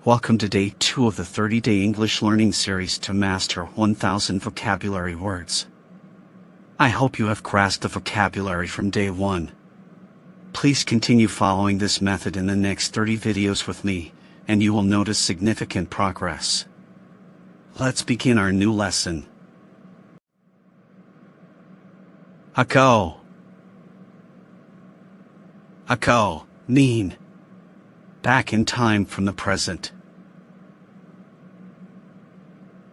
Welcome to day 2 of the 30-day English learning series to master 1,000 vocabulary words. I hope you have grasped the vocabulary from day 1. Please continue following this method in the next 30 videos with me, and you will notice significant progress. Let's begin our new lesson. Ago. Ago, mean back in time from the present.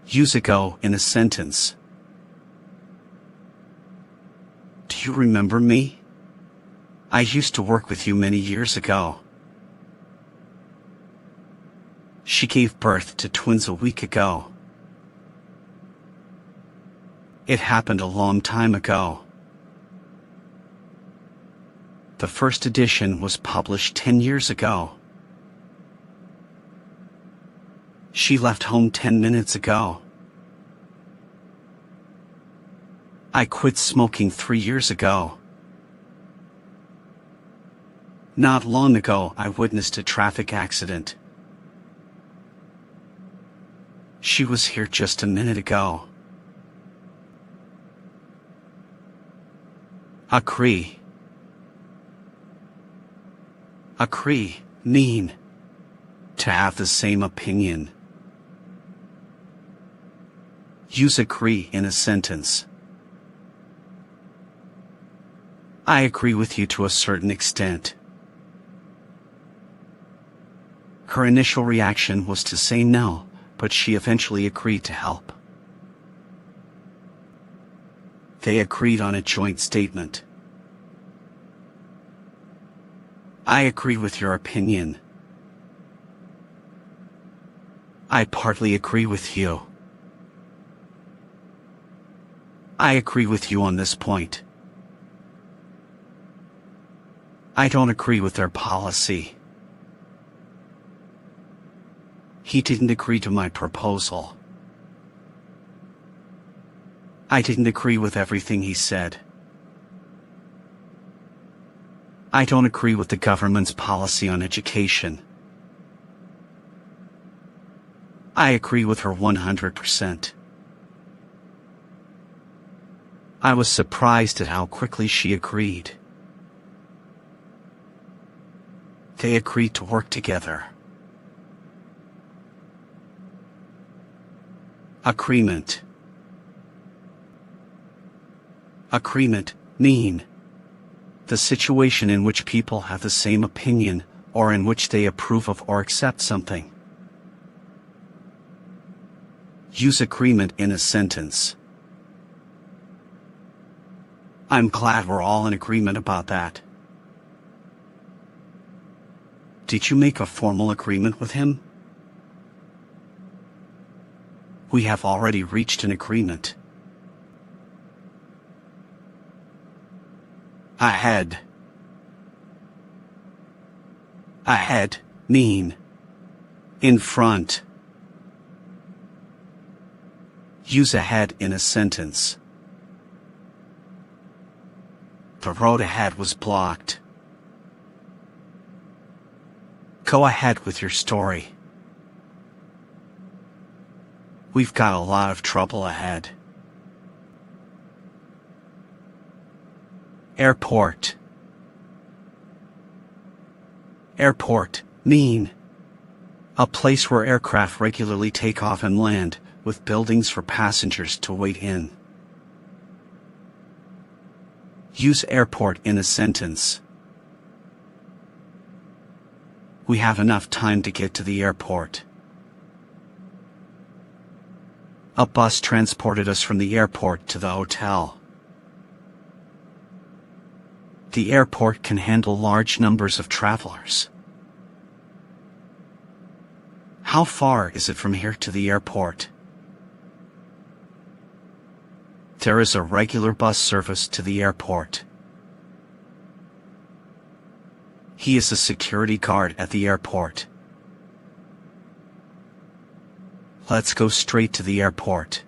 Use ago in a sentence. Do you remember me? I used to work with you many years ago. She gave birth to twins a week ago. It happened a long time ago. The first edition was published 10 years ago. She left home 10 minutes ago. I quit smoking 3 years ago. Not long ago, I witnessed a traffic accident. She was here just a minute ago. Agree. Agree, mean to have the same opinion. Use agree in a sentence. I agree with you to a certain extent. Her initial reaction was to say no, but she eventually agreed to help. They agreed on a joint statement. I agree with your opinion. I partly agree with you. I agree with you on this point. I don't agree with their policy. He didn't agree to my proposal. I didn't agree with everything he said. I don't agree with the government's policy on education. I agree with her 100%. I was surprised at how quickly she agreed. They agreed to work together. Agreement. Agreement, mean the situation in which people have the same opinion, or in which they approve of or accept something. Use agreement in a sentence. I'm glad we're all in agreement about that. Did you make a formal agreement with him? We have already reached an agreement. Ahead. Ahead, mean in front. Use ahead in a sentence. The road ahead was blocked. Go ahead with your story. We've got a lot of trouble ahead. Airport. Airport, mean a place where aircraft regularly take off and land, with buildings for passengers to wait in. Use airport in a sentence. We have enough time to get to the airport. A bus transported us from the airport to the hotel. The airport can handle large numbers of travelers. How far is it from here to the airport? There is a regular bus service to the airport. He is a security guard at the airport. Let's go straight to the airport.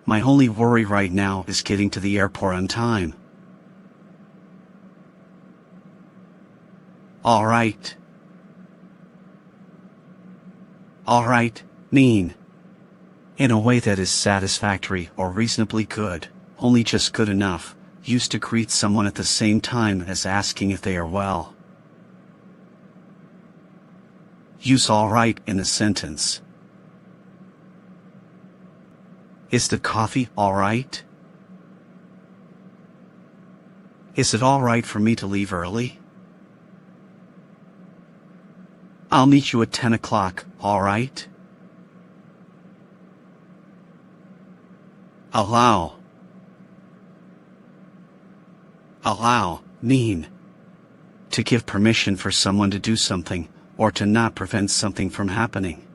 My only worry right now is getting to the airport on time. All right. Alright, mean. In a way that is satisfactory or reasonably good, only just good enough, used to greet someone at the same time as asking if they are well. Use alright in a sentence. Is the coffee alright? Is it alright for me to leave early? I'll meet you at 10 o'clock, alright? Allow. Allow, mean. To give permission for someone to do something, or to not prevent something from happening.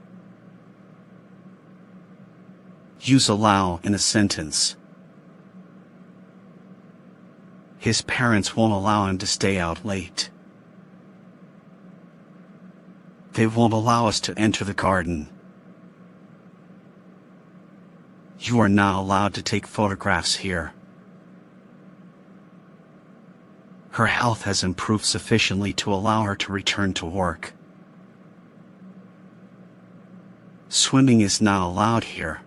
Use allow in a sentence. His parents won't allow him to stay out late. They won't allow us to enter the garden. You are not allowed to take photographs here. Her health has improved sufficiently to allow her to return to work. Swimming is not allowed here.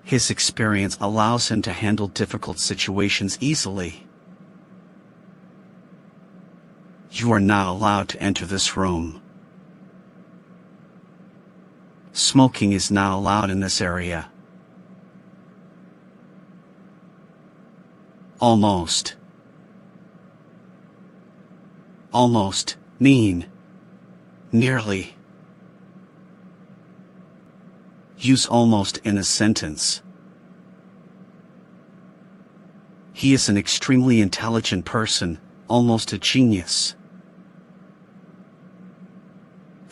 His experience allows him to handle difficult situations easily. You are not allowed to enter this room. Smoking is not allowed in this area. Almost. Almost, mean. Nearly. Use almost in a sentence. He is an extremely intelligent person, almost a genius.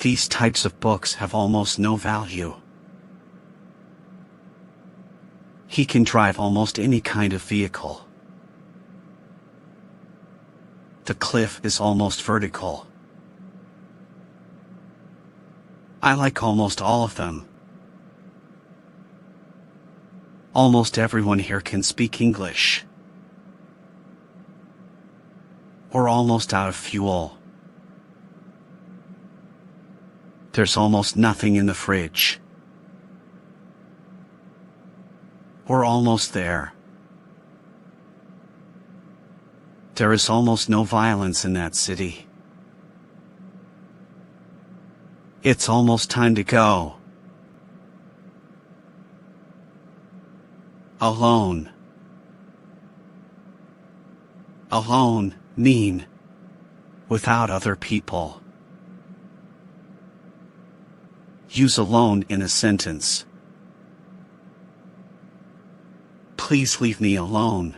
These types of books have almost no value. He can drive almost any kind of vehicle. The cliff is almost vertical. I like almost all of them. Almost everyone here can speak English. We're almost out of fuel. There's almost nothing in the fridge. We're almost there. There is almost no violence in that city. It's almost time to go. Alone. Alone, mean. Without other people. Use alone in a sentence. Please leave me alone.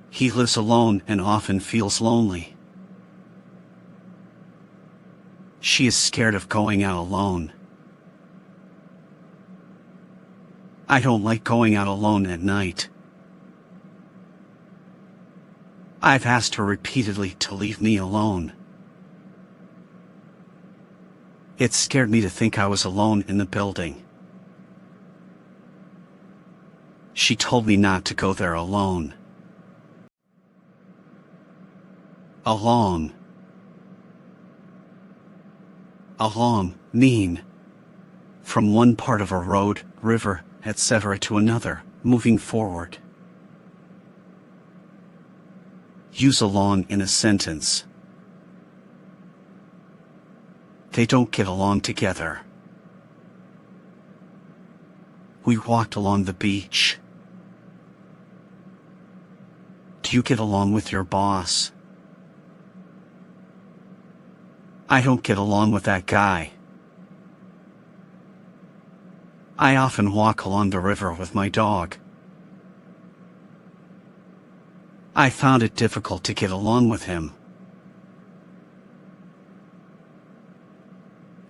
He lives alone and often feels lonely. She is scared of going out alone. I don't like going out alone at night. I've asked her repeatedly to leave me alone. It scared me to think I was alone in the building. She told me not to go there alone. Along. Along, mean. From one part of a road, river, etc. to another, moving forward. Use along in a sentence. They don't get along together. We walked along the beach. Do you get along with your boss? I don't get along with that guy. I often walk along the river with my dog. I found it difficult to get along with him.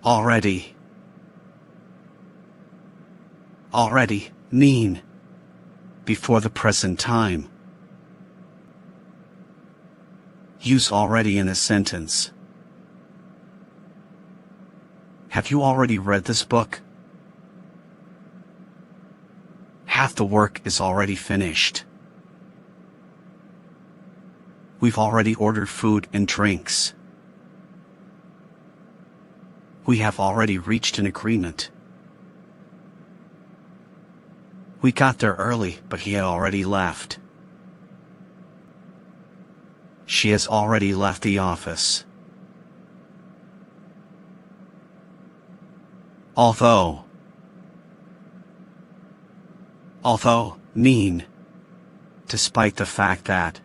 Already. Already, mean. Before the present time. Use already in a sentence. Have you already read this book? Half the work is already finished. We've already ordered food and drinks. We have already reached an agreement. We got there early, but he had already left. She has already left the office. Although, mean, despite the fact that.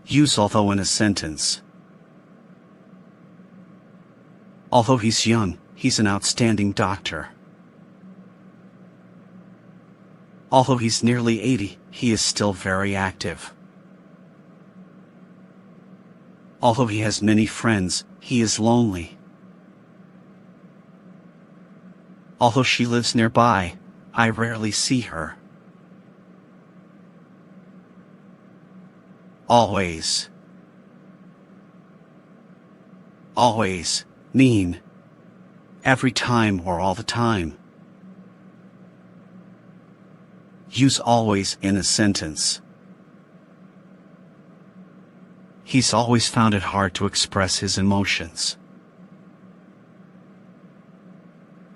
Use although in a sentence. Although he's young, he's an outstanding doctor. Although he's nearly 80, he is still very active. Although he has many friends, he is lonely. Although she lives nearby, I rarely see her. Always. Always, mean. Every time or all the time. Use always in a sentence. He's always found it hard to express his emotions.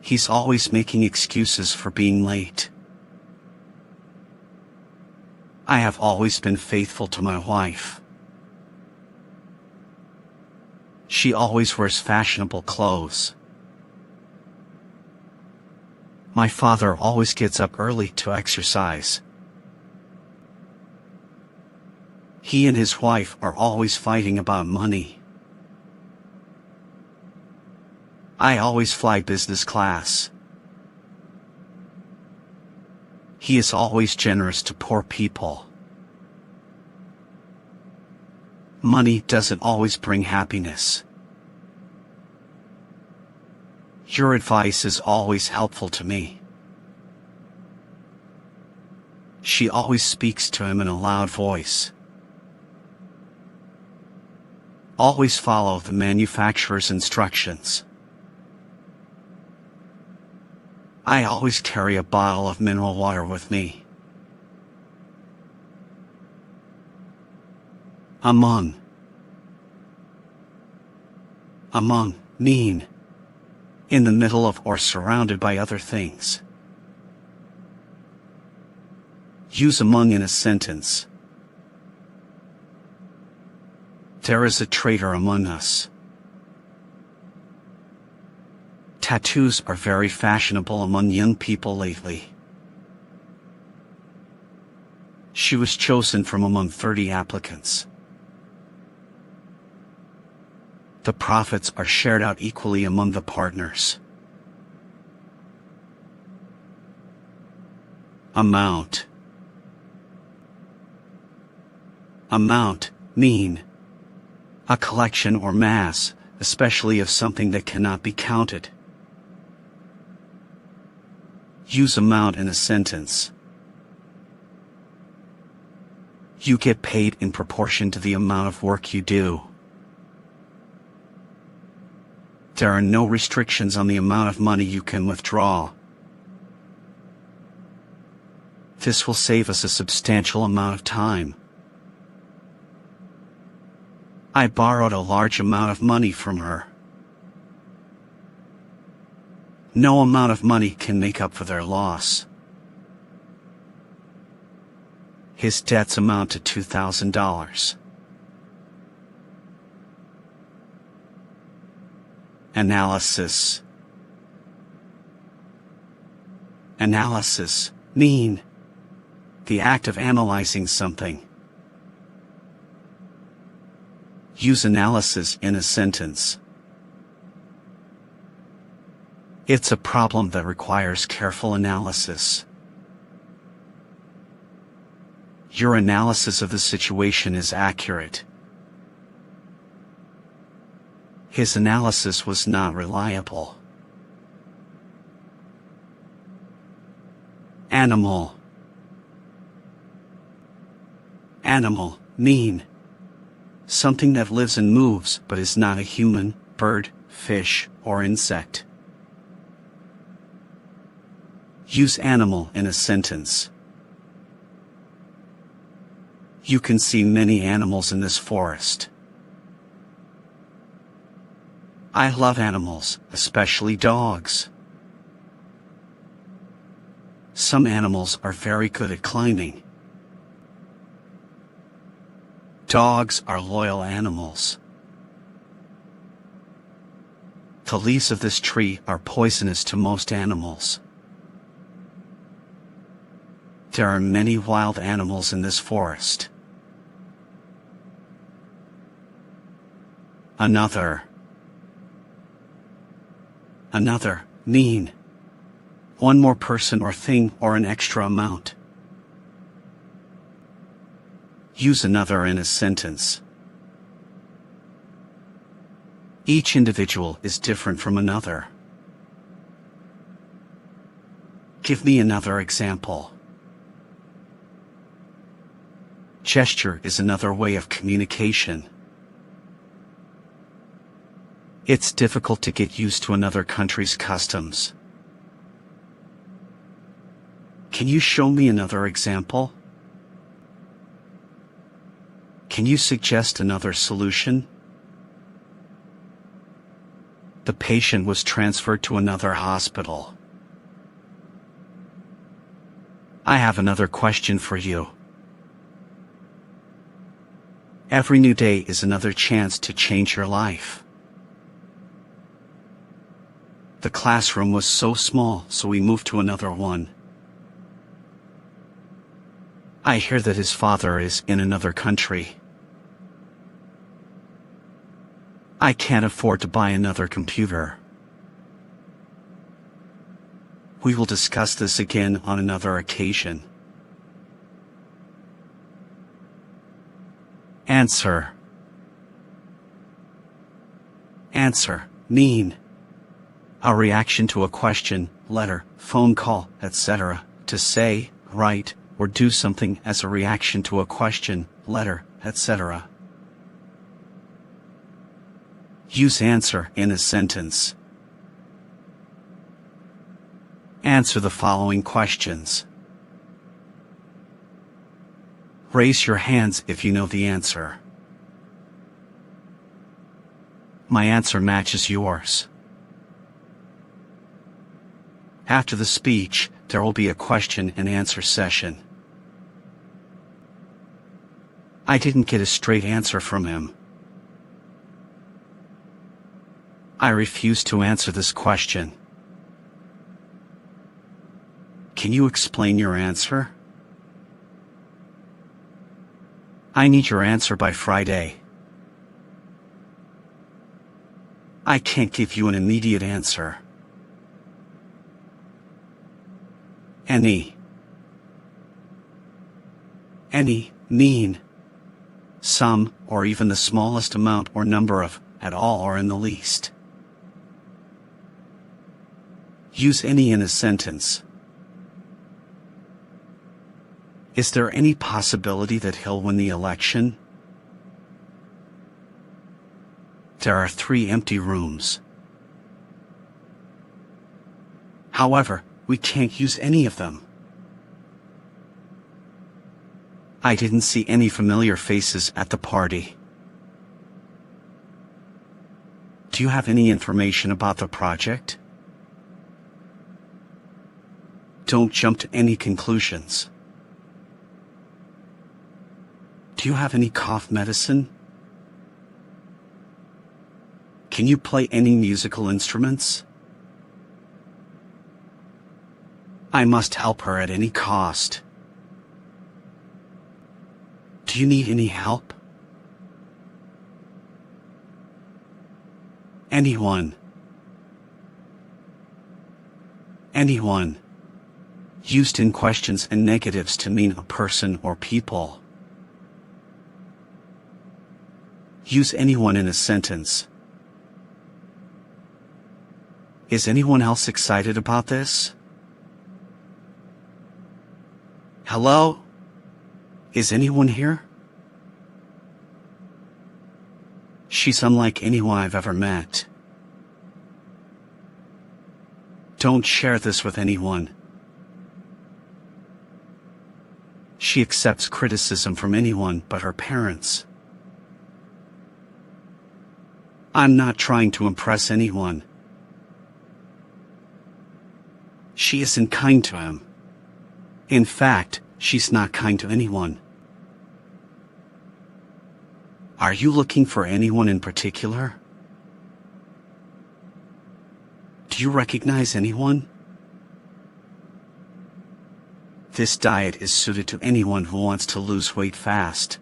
He's always making excuses for being late. I have always been faithful to my wife. She always wears fashionable clothes. My father always gets up early to exercise. He and his wife are always fighting about money. I always fly business class. He is always generous to poor people. Money doesn't always bring happiness. Your advice is always helpful to me. She always speaks to him in a loud voice. Always follow the manufacturer's instructions. I always carry a bottle of mineral water with me. Among, mean. In the middle of or surrounded by other things. Use among in a sentence. There is a traitor among us. Tattoos are very fashionable among young people lately. She was chosen from among 30 applicants. The profits are shared out equally among the partners. Amount, mean. A collection or mass, especially of something that cannot be counted. Use amount in a sentence. You get paid in proportion to the amount of work you do. There are no restrictions on the amount of money you can withdraw. This will save us a substantial amount of time. I borrowed a large amount of money from her. No amount of money can make up for their loss. His debts amount to $2,000. Analysis, mean. The act of analyzing something. Use analysis in a sentence. It's a problem that requires careful analysis. Your analysis of the situation is accurate. His analysis was not reliable. Animal, mean. Something that lives and moves but is not a human, bird, fish, or insect. Use animal in a sentence. You can see many animals in this forest. I love animals, especially dogs. Some animals are very good at climbing. Dogs are loyal animals. The leaves of this tree are poisonous to most animals. There are many wild animals in this forest. Another, mean. One more person or thing or an extra amount. Use another in a sentence. Each individual is different from another. Give me another example. Gesture is another way of communication. It's difficult to get used to another country's customs. Can you show me another example? Can you suggest another solution? The patient was transferred to another hospital. I have another question for you. Every new day is another chance to change your life. The classroom was so small, so we moved to another one. I hear that his father is in another country. I can't afford to buy another computer. We will discuss this again on another occasion. Answer. Answer, mean. A reaction to a question, letter, phone call, etc. To say, write, or do something as a reaction to a question, letter, etc. Use answer in a sentence. Answer the following questions. Raise your hands if you know the answer. My answer matches yours. After the speech, there will be a question and answer session. I didn't get a straight answer from him. I refuse to answer this question. Can you explain your answer? I need your answer by Friday. I can't give you an immediate answer. Any, mean. Some, or even the smallest amount or number of, at all or in the least. Use any in a sentence. Is there any possibility that he'll win the election? There are 3 empty rooms. However, we can't use any of them. I didn't see any familiar faces at the party. Do you have any information about the project? Don't jump to any conclusions. Do you have any cough medicine? Can you play any musical instruments? I must help her at any cost. Do you need any help? Anyone. Anyone. Used in questions and negatives to mean a person or people. Use anyone in a sentence. Is anyone else excited about this? Hello? Is anyone here? She's unlike anyone I've ever met. Don't share this with anyone. She accepts criticism from anyone but her parents. I'm not trying to impress anyone. She isn't kind to him. In fact, she's not kind to anyone. Are you looking for anyone in particular? Do you recognize anyone? This diet is suited to anyone who wants to lose weight fast.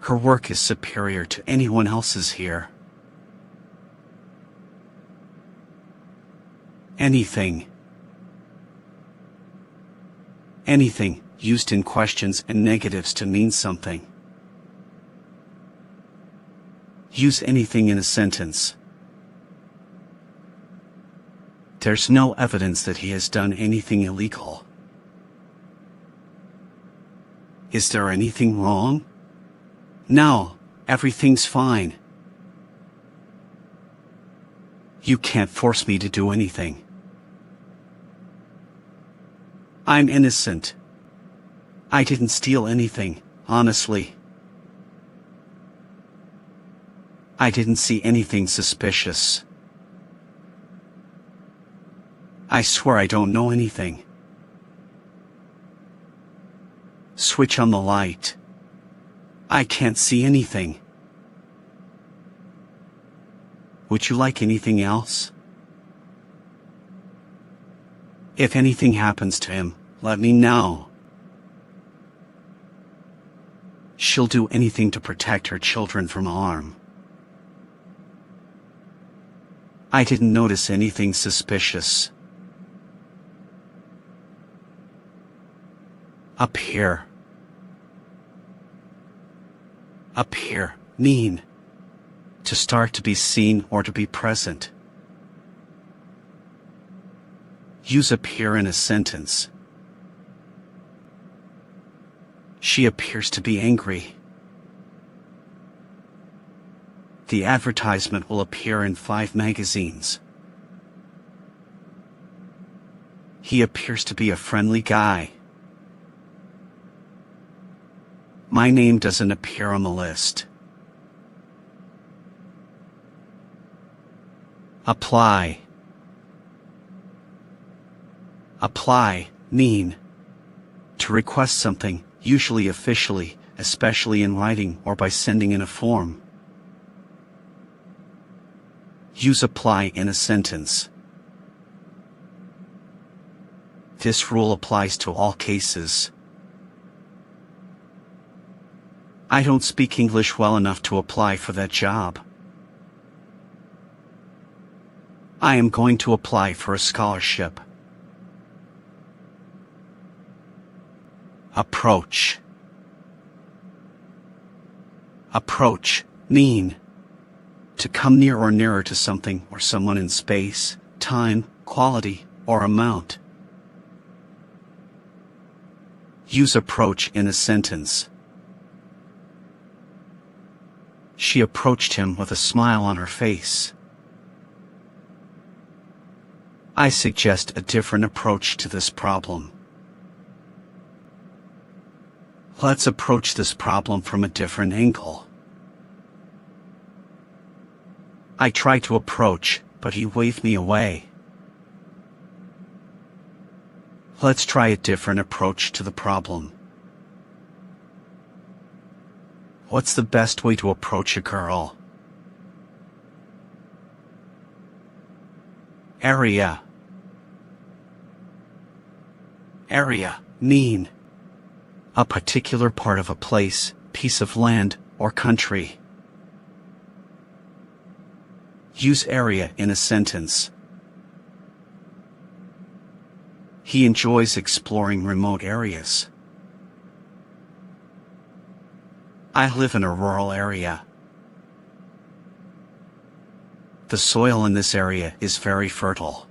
Her work is superior to anyone else's here. Anything. Anything, used in questions and negatives to mean something. Use anything in a sentence. There's no evidence that he has done anything illegal. Is there anything wrong? No, everything's fine. You can't force me to do anything. I'm innocent. I didn't steal anything, honestly. I didn't see anything suspicious. I swear I don't know anything. Switch on the light. I can't see anything. Would you like anything else? If anything happens to him, let me know. She'll do anything to protect her children from harm. I didn't notice anything suspicious. Appear. Appear, mean. To start, to be seen or to be present. Use appear in a sentence. She appears to be angry. The advertisement will appear in 5 magazines. He appears to be a friendly guy. My name doesn't appear on the list. Apply. Apply, mean. To request something, usually officially, especially in writing or by sending in a form. Use apply in a sentence. This rule applies to all cases. I don't speak English well enough to apply for that job. I am going to apply for a scholarship. Approach. Approach, mean. To come near or nearer to something or someone in space, time, quality, or amount. Use approach in a sentence. She approached him with a smile on her face. I suggest a different approach to this problem. Let's approach this problem from a different angle. I tried to approach, but he waved me away. Let's try a different approach to the problem. What's the best way to approach a girl? Area. Area, mean. A particular part of a place, piece of land, or country. Use area in a sentence. He enjoys exploring remote areas. I live in a rural area. The soil in this area is very fertile.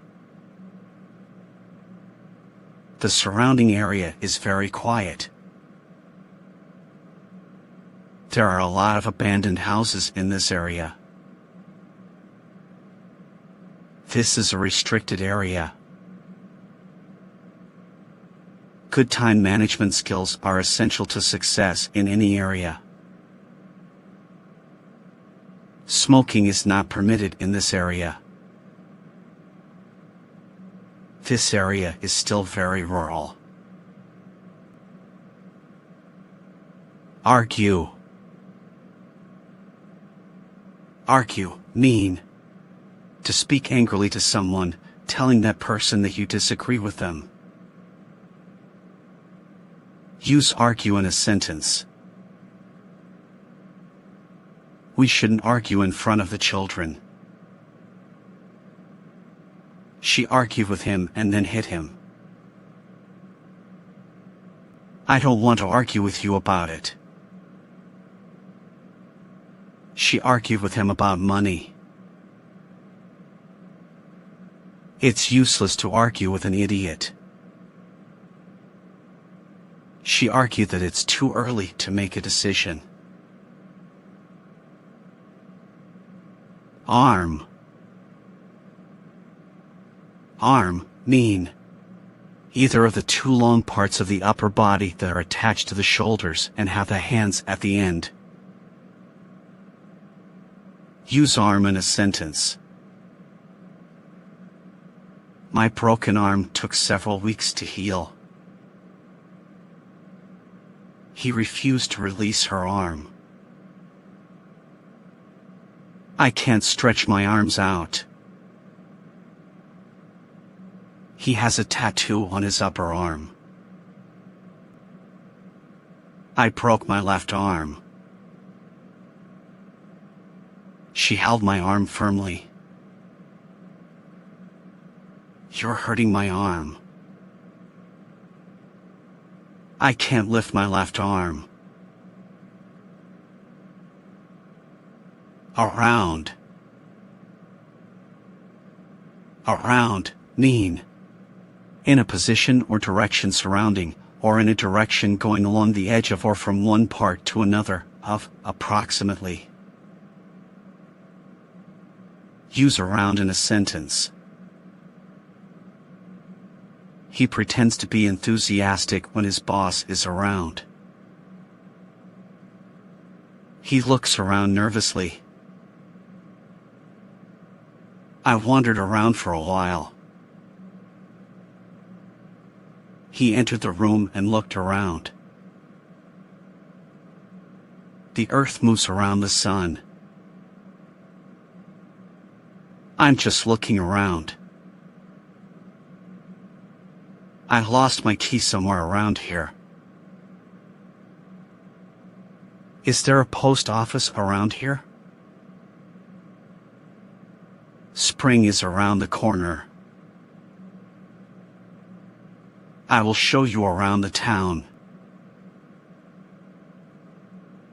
The surrounding area is very quiet. There are a lot of abandoned houses in this area. This is a restricted area. Good time management skills are essential to success in any area. Smoking is not permitted in this area. This area is still very rural. Argue. Argue, mean. To speak angrily to someone, telling that person that you disagree with them. Use argue in a sentence. We shouldn't argue in front of the children. She argued with him and then hit him. I don't want to argue with you about it. She argued with him about money. It's useless to argue with an idiot. She argued that it's too early to make a decision. Arm. Arm, mean. Either of the two long parts of the upper body that are attached to the shoulders and have the hands at the end. Use arm in a sentence. My broken arm took several weeks to heal. He refused to release her arm. I can't stretch my arms out. He has a tattoo on his upper arm. I broke my left arm. She held my arm firmly. You're hurting my arm. I can't lift my left arm. Around. Around, mean. In a position or direction surrounding, or in a direction going along the edge of or from one part to another, of, approximately. Use around in a sentence. He pretends to be enthusiastic when his boss is around. He looks around nervously. I wandered around for a while. He entered the room and looked around. The earth moves around the sun. I'm just looking around. I lost my key somewhere around here. Is there a post office around here? Spring is around the corner. I will show you around the town.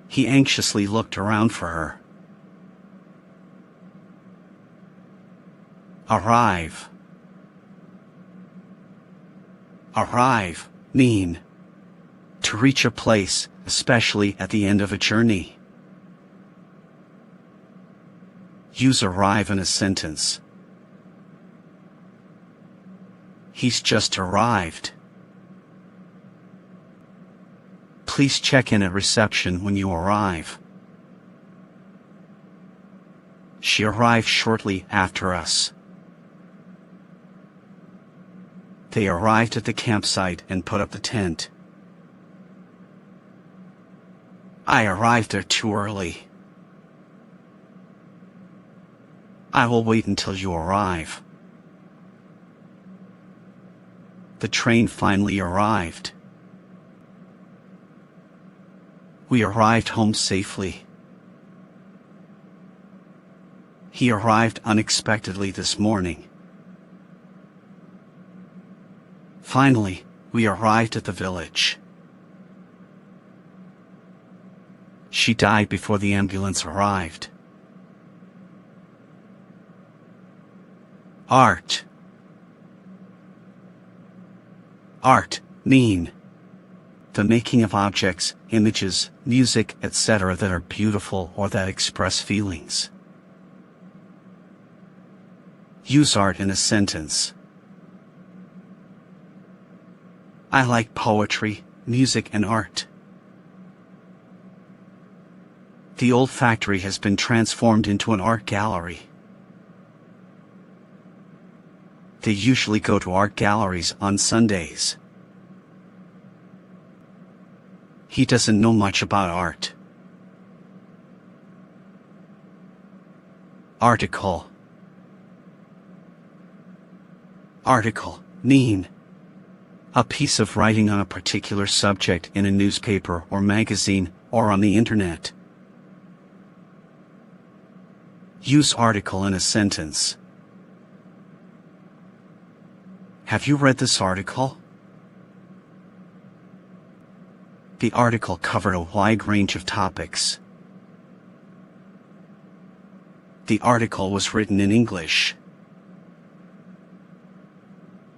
He anxiously looked around for her. Arrive. Arrive, mean. To reach a place, especially at the end of a journey. Use arrive in a sentence. He's just arrived. Please check in at reception when you arrive. She arrived shortly after us. They arrived at the campsite and put up the tent. I arrived there too early. I will wait until you arrive. The train finally arrived. We arrived home safely. He arrived unexpectedly this morning. Finally, we arrived at the village. She died before the ambulance arrived. Art. Art, mean. The making of objects, images, music, etc. that are beautiful or that express feelings. Use art in a sentence. I like poetry, music, and art. The old factory has been transformed into an art gallery. They usually go to art galleries on Sundays. He doesn't know much about art. Article. Article, mean. A piece of writing on a particular subject in a newspaper or magazine or on the internet. Use article in a sentence. Have you read this article? The article covered a wide range of topics. The article was written in English.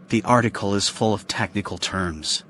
The article is full of technical terms.